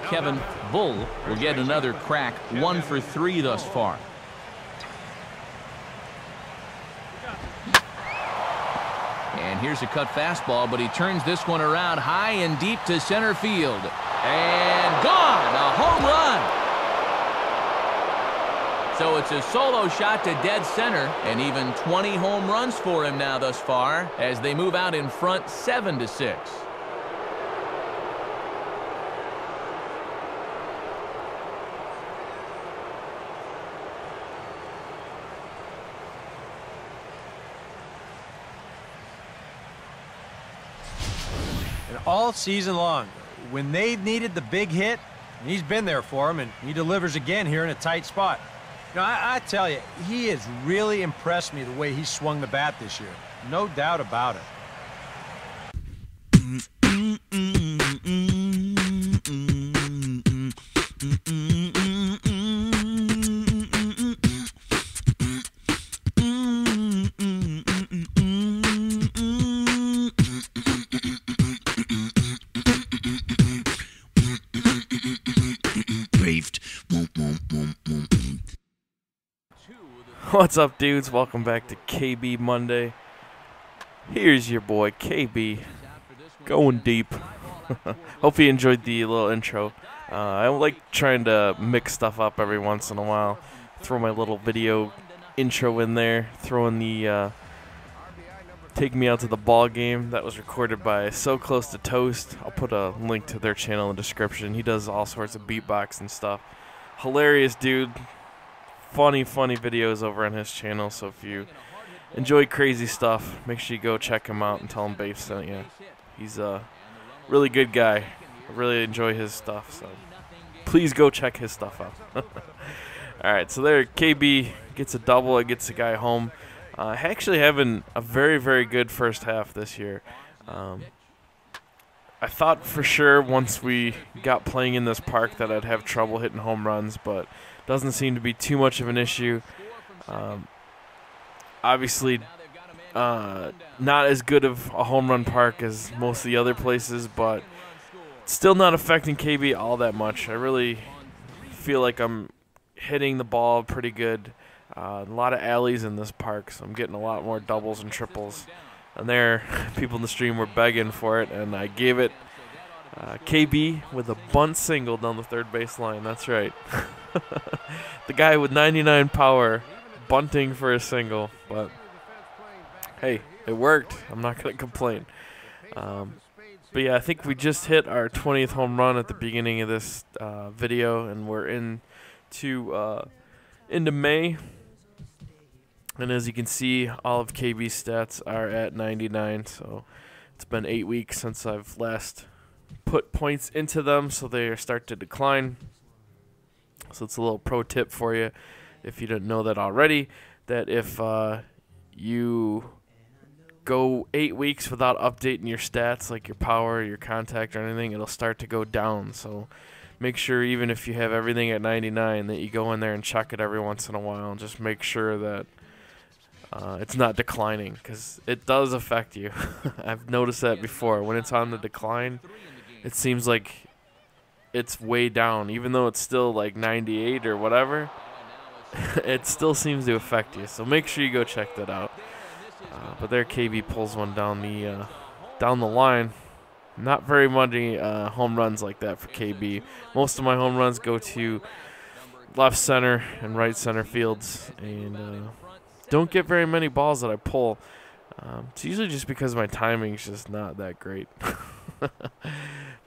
Kevin Bull will get another crack, 1 for 3 thus far. And here's a cut fastball, but he turns this one around high and deep to center field. And gone! A home run! So it's a solo shot to dead center, and even 20 home runs for him now thus far as they move out in front 7-6. And all season long, when they needed the big hit, he's been there for them, and he delivers again here in a tight spot. You know, I tell you, he has really impressed me the way he swung the bat this year. No doubt about it. What's up, dudes? Welcome back to KB Monday. Here's your boy KB, going deep. Hope you enjoyed the little intro. I like trying to mix stuff up every once in a while. Throw my little video intro in there. Throwing the Take Me Out to the Ball Game. That was recorded by So Close to Toast. I'll put a link to their channel in the description. He does all sorts of beatbox and stuff. Hilarious dude. Funny videos over on his channel, so if you enjoy crazy stuff, make sure you go check him out and tell him Bafe sent you. He's a really good guy. I really enjoy his stuff, so please go check his stuff out. Alright, so there, KB gets a double, it gets the guy home. Actually having a very good first half this year. I thought for sure once we got playing in this park that I'd have trouble hitting home runs, but doesn't seem to be too much of an issue. Obviously, not as good of a home run park as most of the other places, but still not affecting KB all that much. I really feel like I'm hitting the ball pretty good. A lot of alleys in this park, so I'm getting a lot more doubles and triples. And there, people in the stream were begging for it, and I gave it KB with a bunt single down the third base line. That's right. The guy with 99 power bunting for a single, but hey, it worked. I'm not going to complain. But yeah, I think we just hit our 20th home run at the beginning of this video, and we're into May. And as you can see, all of KB's stats are at 99, so it's been 8 weeks since I've last put points into them, so they start to decline. So it's a little pro tip for you, if you didn't know that already, that if you go 8 weeks without updating your stats, like your power, your contact, or anything, it'll start to go down. So make sure, even if you have everything at 99, that you go in there and check it every once in a while and just make sure that it's not declining, because it does affect you. I've noticed that before. When it's on the decline, it seems like it's way down. Even though it's still like 98 or whatever, it still seems to affect you. So make sure you go check that out. But there, KB pulls one down the line. Not very many home runs like that for KB. Most of my home runs go to left center and right center fields, and don't get very many balls that I pull. It's usually just because my timing's just not that great.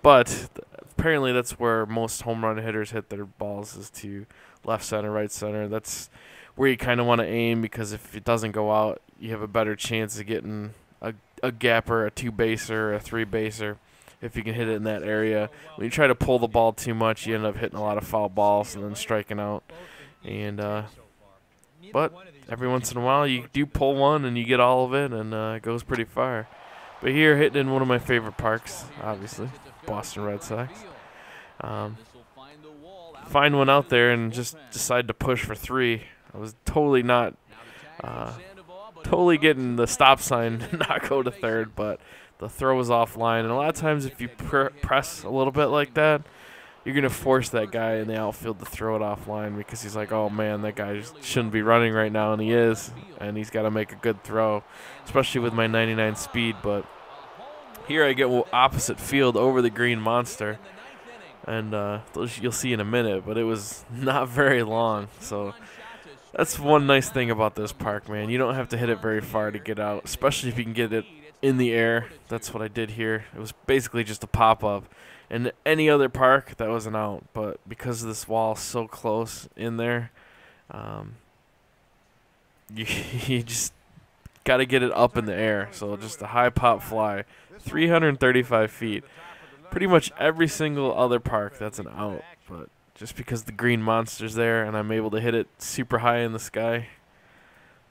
But apparently that's where most home run hitters hit their balls, is to left center, right center. That's where you kind of want to aim, because if it doesn't go out, you have a better chance of getting a gapper, a two-baser, a three-baser, if you can hit it in that area. When you try to pull the ball too much, you end up hitting a lot of foul balls and then striking out. And but every once in a while, you do pull one and you get all of it, and it goes pretty far. But here, hitting in one of my favorite parks, obviously, Boston Red Sox. Find one out there and just decide to push for 3. I was totally not, totally getting the stop sign to not go to third, but the throw was offline. And a lot of times, if you press a little bit like that, you're going to force that guy in the outfield to throw it offline because he's like, oh, man, that guy just shouldn't be running right now, and he is, and he's got to make a good throw, especially with my 99 speed. But here I get opposite field over the green monster, and you'll see in a minute, but it was not very long. So that's one nice thing about this park, man. You don't have to hit it very far to get out, especially if you can get it in the air. That's what I did here. It was basically just a pop-up. In any other park, that was an out, but because of this wall so close in there, you just got to get it up in the air. So just a high pop fly, 335 feet. Pretty much every single other park, that's an out, but just because the green monster's there and I'm able to hit it super high in the sky,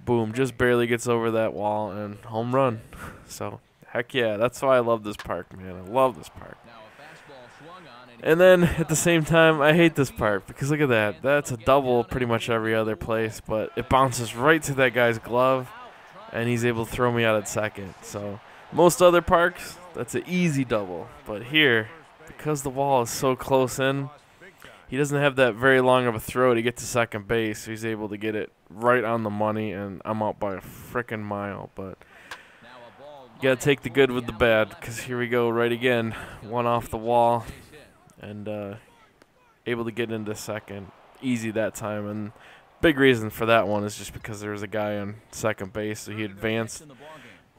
boom, just barely gets over that wall and home run. So, heck yeah, that's why I love this park, man. I love this park. And then, at the same time, I hate this park because look at that. That's a double pretty much every other place, but it bounces right to that guy's glove, and he's able to throw me out at second. So, most other parks, that's an easy double. But here, because the wall is so close in, he doesn't have that very long of a throw to get to second base, so he's able to get it right on the money, and I'm out by a frickin' mile. But you got to take the good with the bad because here we go right again. One off the wall. And able to get into second easy that time. And big reason for that one is just because there was a guy on second base, so he advanced.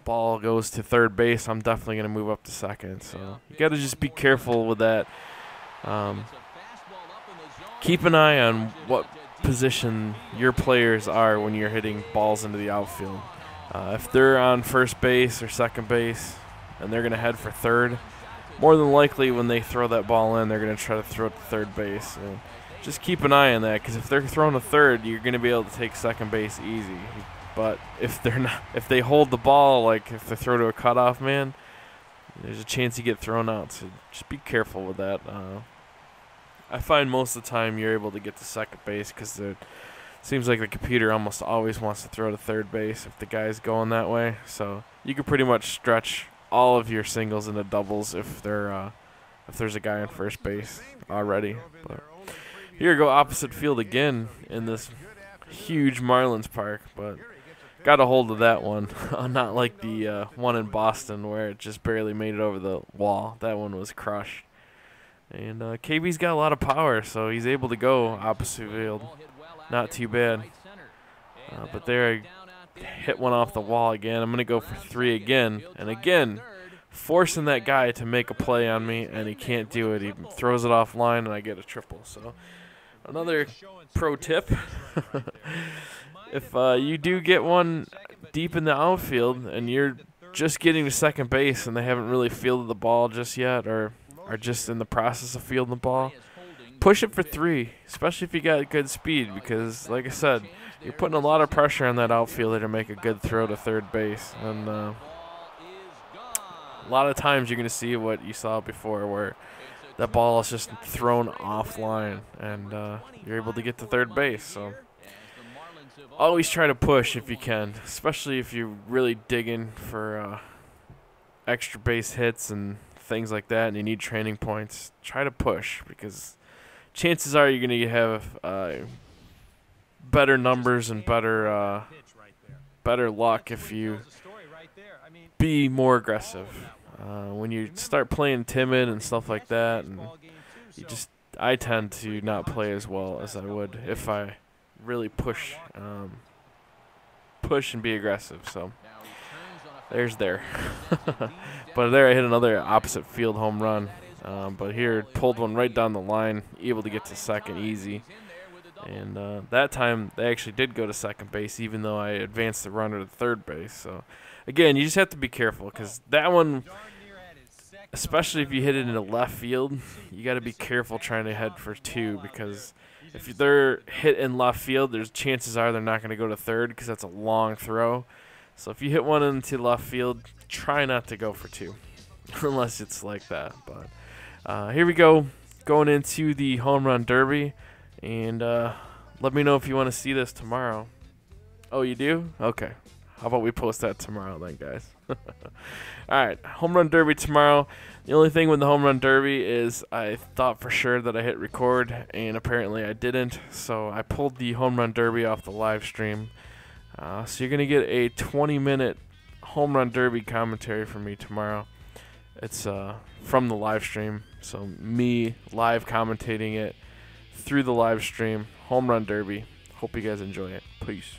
Ball goes to third base. I'm definitely going to move up to second. So you got to just be careful with that. Keep an eye on what position your players are when you're hitting balls into the outfield. If they're on first base or second base and they're going to head for third, more than likely, when they throw that ball in, they're going to try to throw it to third base. And just keep an eye on that, because if they're throwing to third, you're going to be able to take second base easy. But if they're not, if they hold the ball, like if they throw to a cutoff man, there's a chance you get thrown out. So just be careful with that. I find most of the time you're able to get to second base because it seems like the computer almost always wants to throw to third base if the guy's going that way. So you can pretty much stretch all of your singles into doubles if there's a guy on first base already. But here we go opposite field again in this huge Marlins park, but got a hold of that one. Not like the one in Boston where it just barely made it over the wall. That one was crushed. And KB's got a lot of power, so he's able to go opposite field. Not too bad. But there I hit one off the wall again. I'm going to go for 3 again. And again, forcing that guy to make a play on me, and he can't do it. He throws it offline, and I get a triple. So another pro tip. If you do get one deep in the outfield and you're just getting to second base and they haven't really fielded the ball just yet or are just in the process of fielding the ball, push it for 3, especially if you got good speed because, like I said, you're putting a lot of pressure on that outfielder to make a good throw to third base. And a lot of times you're going to see what you saw before where that ball is just thrown offline and you're able to get to third base. So always try to push if you can, especially if you're really digging for extra base hits and things like that and you need training points. Try to push because chances are you're going to have better numbers and better luck if you be more aggressive. When you start playing timid and stuff like that, and I tend to not play as well as I would if I really push and be aggressive. So there's there. But there I hit another opposite field home run. But here pulled one right down the line, able to get to second easy. And that time they actually did go to second base, even though I advanced the runner to third base. So again, you just have to be careful because that one, especially if you hit it into left field, you got to be careful trying to head for 2 because if they're hit in left field, there's chances are they're not going to go to third because that's a long throw. So if you hit one into left field, try not to go for 2 unless it's like that. But here we go, going into the home run derby. And let me know if you want to see this tomorrow. Oh, you do? Okay. How about we post that tomorrow then, guys? All right, home run derby tomorrow. The only thing with the home run derby is I thought for sure that I hit record, and apparently I didn't. So I pulled the home run derby off the live stream. So you're going to get a 20-minute home run derby commentary from me tomorrow. It's from the live stream, so me live commentating it through the live stream. Home run derby. Hope you guys enjoy it. Peace.